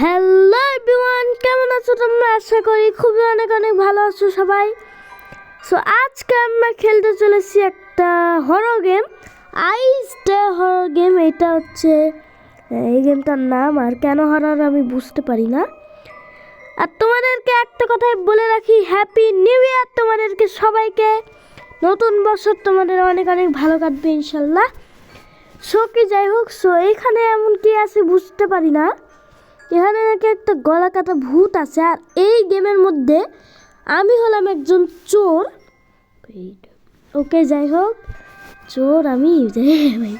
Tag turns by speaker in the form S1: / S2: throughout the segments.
S1: Hello everyone, কেমন আছো তোমরা? আশা করি খুবই অনেক অনেক ভালো আছো সবাই। সো আজকে আমরা খেলতে চলেছি একটা হরর গেম, আইস ডে হরর গেম। এটা হচ্ছে এই গেমটার নাম, আর কেন হরর আমি বুঝতে পারি না। আর তোমাদেরকে একটা কথাই বলে রাখি, হ্যাপি নিউ ইয়ার তোমাদেরকে সবাইকে। নতুন বছর তোমাদের অনেক অনেক ভালো কাটবে ইনশাল্লাহ। সো কি যাই হোক, সো এইখানে এমন কি আছে বুঝতে পারি না। এখানে নাকি একটা গলা কাটা ভূত আছে, আর এই গেমের মধ্যে আমি হলাম একজন চোর। ওকে যাই হোক, চোর আমি ভাই।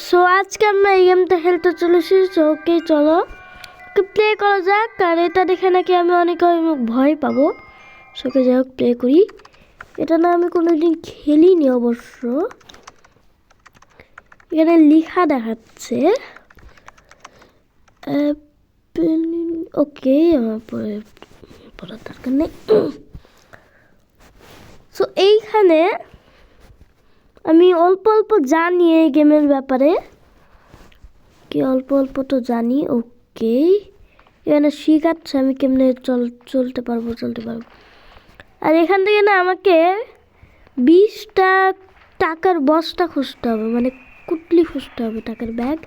S1: সো আজকে আমরা এই গেমটা খেলতে চলেছি। ওকে চলো প্লে করা যাক, আর এটা দেখে নাকি আমি অনেক ভয় পাবো। সোকে যাই হোক প্লে করি। এটা না আমি কোনোদিন খেলিনি অবশ্য। এখানে লেখা দেখাচ্ছে ওকে, আমার পড়ার দরকার নেই। সো এইখানে আমি অল্প অল্প জানি এই গেমের ব্যাপারে, কি অল্প অল্প তো জানি। ওকে এখানে শিখাচ্ছে আমি কেমনে চলতে পারবো। আর এখান থেকে না আমাকে 20টা টাকার বস্তা খুঁজতে হবে, মানে কুটলি খুঁজতে হবে, টাকার ব্যাগ।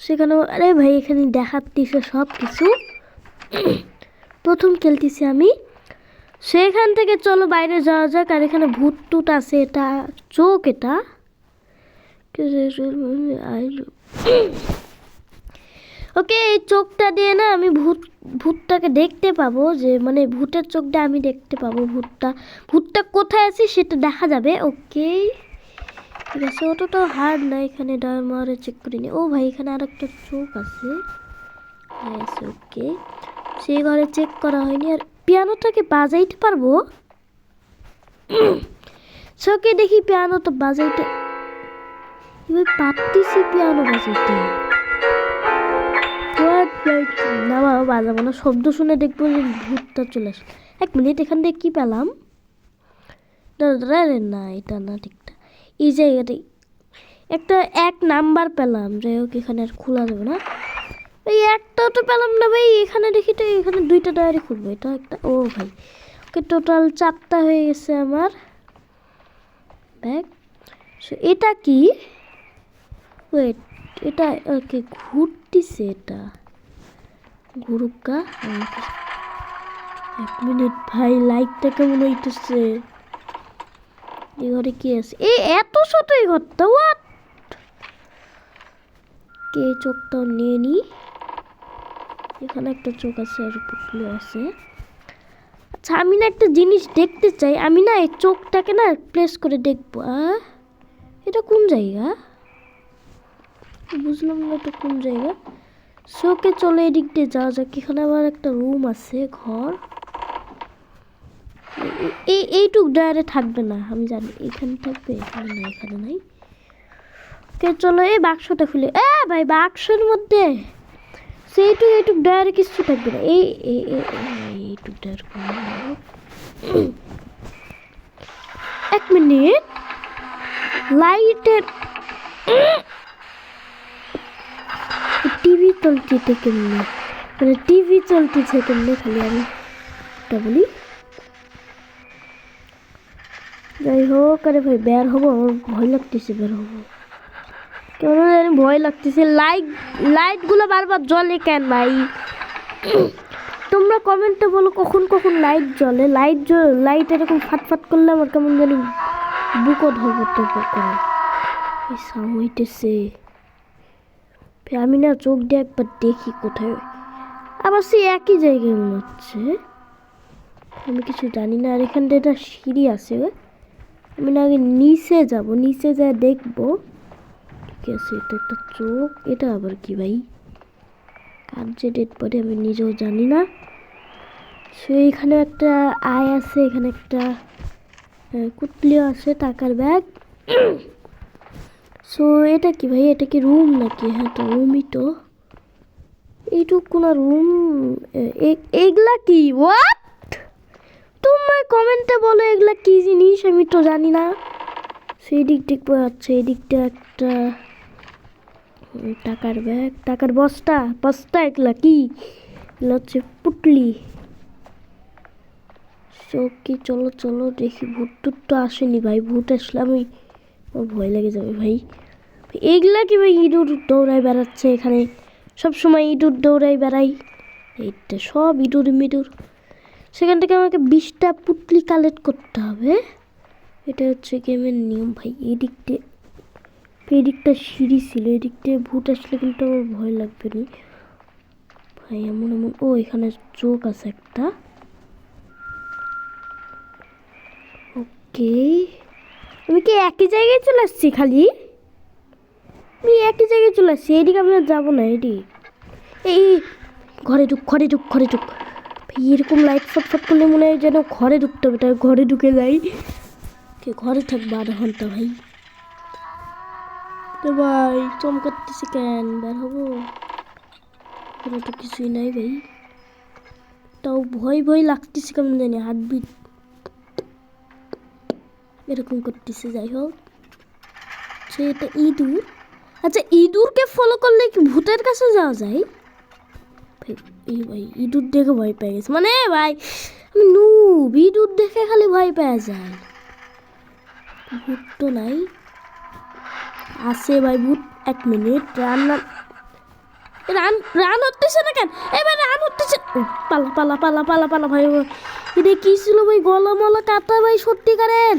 S1: সেখানে আরে ভাই এখানে দেখাচ্ছিছে সব কিছু। প্রথম খেলতেছি আমি, সেখান থেকে চলো বাইরে যাওয়া যাক। আর এখানে ভূত টুত আছে, এটা চোখ, এটা ওকে। এই চোখটা দিয়ে না আমি ভূতটাকে দেখতে পাবো, যে মানে ভূতের চোখটা আমি দেখতে পাবো। ভূতটা কোথায় আছে সেটা দেখা যাবে। ওকে ঠিক আছে, ওটা তো হার্ড না। এখানে মারে চেক করিনি। ও ভাই এখানে আর একটা চোখ আছে। ওকে সেই ঘরে চেক করা হয়নি। আর পিয়ানোটাকে বাজাইতে পারবো। সকে দেখি পিয়ানো তো বাজাইতে পারতেছি, পিয়ানো বাজাইতে না। বাবা বাজাবো না, শব্দ শুনে দেখবো যে ভূতটা চলে আসে। 1 মিনিট, এখান থেকে কি পেলাম? না এটা না, ঠিকটা এই জায়গাটাই একটা 1 নাম্বার পেলাম। যাই হোক এখানে আর খোলা যাবে না। এই একটাও তো পেলাম না ভাই। এখানে দেখি তো, এখানে 2টা ডায়েরি খুলবো, এটা একটা। ও ভাই ওকে, টোটাল 4টা হয়ে গেছে আমার ব্যাগ। এটা কি? ওয়েট, এটা ওকে ঘুরতেছে, এটা ঘুরুকা। 1 মিনিট ভাই, লাইটটা কেমন হইতেছে? এই ঘরে কি আছে? এত ছোট এই ঘরটা, হোয়াট? কে চোখটাও নিয়ে নি। এখানে একটা চোখ আছে, আর পুটলি আছে। আচ্ছা আমি না একটা জিনিস দেখতে চাই। আমি না এই চোখটাকে না প্লেস করে দেখবো। এটা কোন জায়গা বুঝলাম না, এটা কোন জায়গা। শোকে চলে এদিক দিয়ে যাওয়া যাক। এখানে আবার একটা রুম আছে, ঘর। এইটুক ডায়ারে থাকবে না আমি জানি। এখানে থাকবে, এখানে না, এখানে নাই। ওকে চলো এই বাক্সটা খুলে। ভাই বাক্সের মধ্যে এইটুক ডায়ারে কিছু থাকবে না। এইটুক ডায়ার 1 মিনিট, লাইটের টিভি চলতেছে কেমনে? মানে টিভি চলতেছে কেমনে, খালি আমি এটা বলি। যাই হোক, আরে ভাই বের হবো, আমার ভয় লাগতেছে। বের হবো কেমন জানি ভয় লাগতেছে। লাইটগুলো বারবার জ্বলে কেন ভাই? তোমরা কমেন্টে বলো কখন কখন লাইট জ্বলে। লাইট এরকম ফাটফাট করলে আমার কেমন জানি বুকও ধরবো করে হইতেছে। আমি না চোখ দিয়ে একবার দেখি কোথায়, আবার সে একই জায়গায় মনে হচ্ছে। আমি কিছু জানি না। আর এখানটা একটা সিঁড়ি আছে, আমি না আগে নিচে যাব, নিচে যা দেখবো। ঠিক আছে, এটা একটা চোখ। এটা আবার কি ভাই? কার যে ডেট পরে আমি নিজেও জানি না। সো এখানে একটা আয় আছে, এখানে একটা কুটলিও আছে, টাকার ব্যাগ। সো এটা কি ভাই? এটা কি রুম নাকি? হ্যাঁ তো রুমই তো। এইটুকু না রুম। এগুলা কি? হোয়াট? তোমার কমেন্টে বলো এগুলা কি জিনিস, আমি তো জানি না। সেই দিক দেখবো। আচ্ছা এই দিকটা একটা টাকার ব্যাগ, টাকার বস্তা, বস্তা এগুলা কি? এগুলো হচ্ছে পুটলি। কি চলো চলো দেখি, ভূত টুত তো আসেনি ভাই, ভূত আসলে আমি ভয় লেগে যাবে ভাই। এইগুলা কি ভাই? ইঁদুর দৌড়াই বেড়াচ্ছে এখানে, সব সময় ইঁদুর দৌড়াই বেড়াই। এইটা সব ইঁদুর মিদুর। সেখান থেকে আমাকে 20টা পুটলি কালেক্ট করতে হবে। এটা হচ্ছে গেমের নিয়ম ভাই। এদিকটা সিঁড়ি ছিল, এদিকটা ভূত আসলে কিন্তু আমার ভয় লাগবে না ভাই। এমন এমন, ও এখানে চোখ আছে একটা। ওকে, আমি কি একই জায়গায় চলে আসছি? খালি আমি একই জায়গায় চলে আসছি, এদিকে আমি আর যাবো না। এই ঘরে ঢুক, ঘরে ঢুক, ঘরে ঢুক ভাই। এরকম লাইট ফটফট করলে মনে হয় যেন ঘরে ঢুকতে হবে, তাই ঘরে ঢুকে যাই। ঘরে থাকবো 8 ঘন্টা ভাই। তো ভাই চমকাতেছি কেন? বের হবো? এখানে তো কিছুই নাই ভাই। তাও ভয় ভয় লাগতেছে কেমন জানি, হার্টবিট এরকম করতেছে। যাই হোক, এটা ইঁদুর। আচ্ছা, ইঁদুরকে ফলো করলে কি ভূতের কাছে যাওয়া যায়? এই ভাই ইঁদুর দেখে ভয় পেয়ে গেছে মানে ভাই, আমি নুব, ইঁদুর দেখে খালি ভয় পেয়ে যায়। ভূত তো নাই, আসে ভাই ভূত। 1 মিনিট, রান রান হতেছে না কেন? এবার রান হতেছে। পালা পালা পালা পালা পালা ভাই। এটা কি ছিল ভাই? গলা মলা কাটা ভাই, সত্যিকারের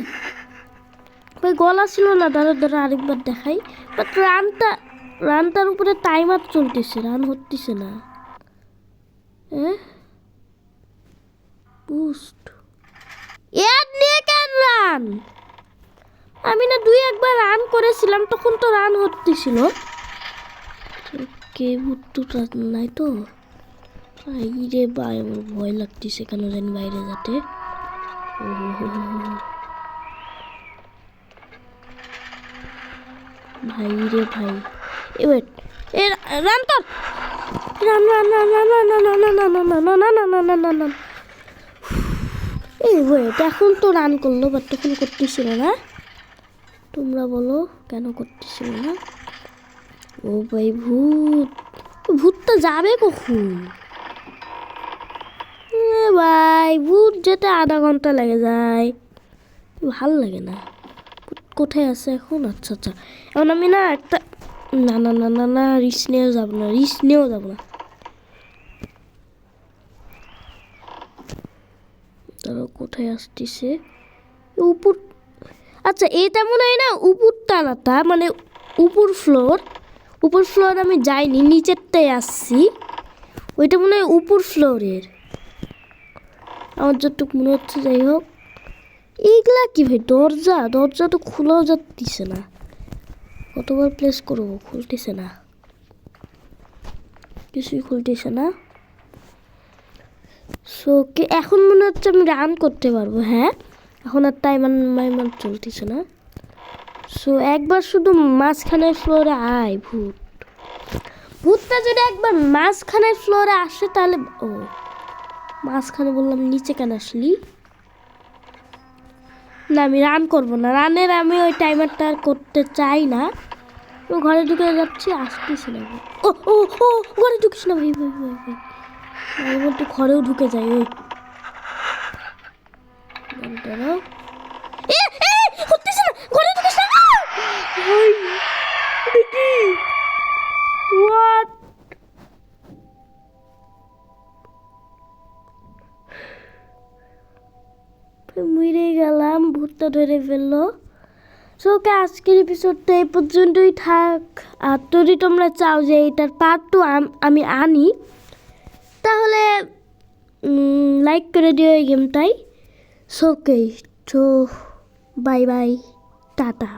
S1: ভাই গলা ছিল না। দাঁড়া দাঁড়া আরেকবার দেখাই। বাট রানটার উপরে টাইমার চলতেছে, রান হতেছে না। বুস্ট এর নিয়ে কেন রান? আমি না 2-1 বার রান করেছিলাম, তখন তো রান হতেছিল। কে ভূত নাই তো? রে ভাই, আমার ভয় লাগতেছে কেন জানি বাইরে যেতে। ভাই রে ভাই, এবার রান কর, run run run run run run run run run run run run run run. এই ওয়েট, এখন তো রান করলো, বাট তখন করতেছিল না। তোমরা বলো কেন করতেছিল না? ও ভাই ভূতটা যাবে কখন? ভাই ভূত যেতে আধা ঘন্টা লেগে যায়, ভাল লাগে না। কোথায় আছে এখন? আচ্ছা আচ্ছা, এখন আমি না একটা না না না না না রিস্ক নিয়েও যাবো না, রিস্ক নিয়েও যাবো না। তারা কোথায় আসতেছে? উপর। আচ্ছা, এটা মনে হয় না উপর তালাটা, মানে উপর ফ্লোর আমি যাইনি, নিচেরটাই আসছি। ওইটা মনে হয় উপর ফ্লোরের, আমার যতটুকু মনে হচ্ছে। যাই হোক, এইগুলা কি ভাই? দরজা তো খোলাও যাচ্ছে না। কতবার প্লেস করবো, খুলতেছে না, কিছুই খুলতেছে না। সো এখন মনে হচ্ছে আমি রান করতে পারবো। হ্যাঁ, এখন আর টাইমার চলতেছে না। সো একবার শুধু মাঝখানের ফ্লোরে আয় ভূতটা যদি একবার মাঝখানের ফ্লোরে আসে তাহলে। ও মাঝখানে বললাম, নিচে কেন আসলি? না, আমি রান করবো না, রানের আমি ওই টাইমারটা আর করতে চাই না। ঘরে ঢুকে যাচ্ছি, আসতেছি না। ও ও ও ঘরে ঢুকিস না ভাই ভাই ভাই ভাই, আমি বলতে ঘরেও ঢুকে যাই। ওই দাঁড়াও, হতেছে না, ঘরে ঢুকিস না। হোয়াট? মরে গেলাম, ভূতটা ধরে ফেললো। সো ওকে, আজকের এপিসোডটা এই পর্যন্তই থাক। আর যদি তোমরা চাও যে এটার পার্ট 2 আমি আনি, তাহলে লাইক করে দিও এই গেমটাই। সো ওকে, তো বাই বাই, টাটা।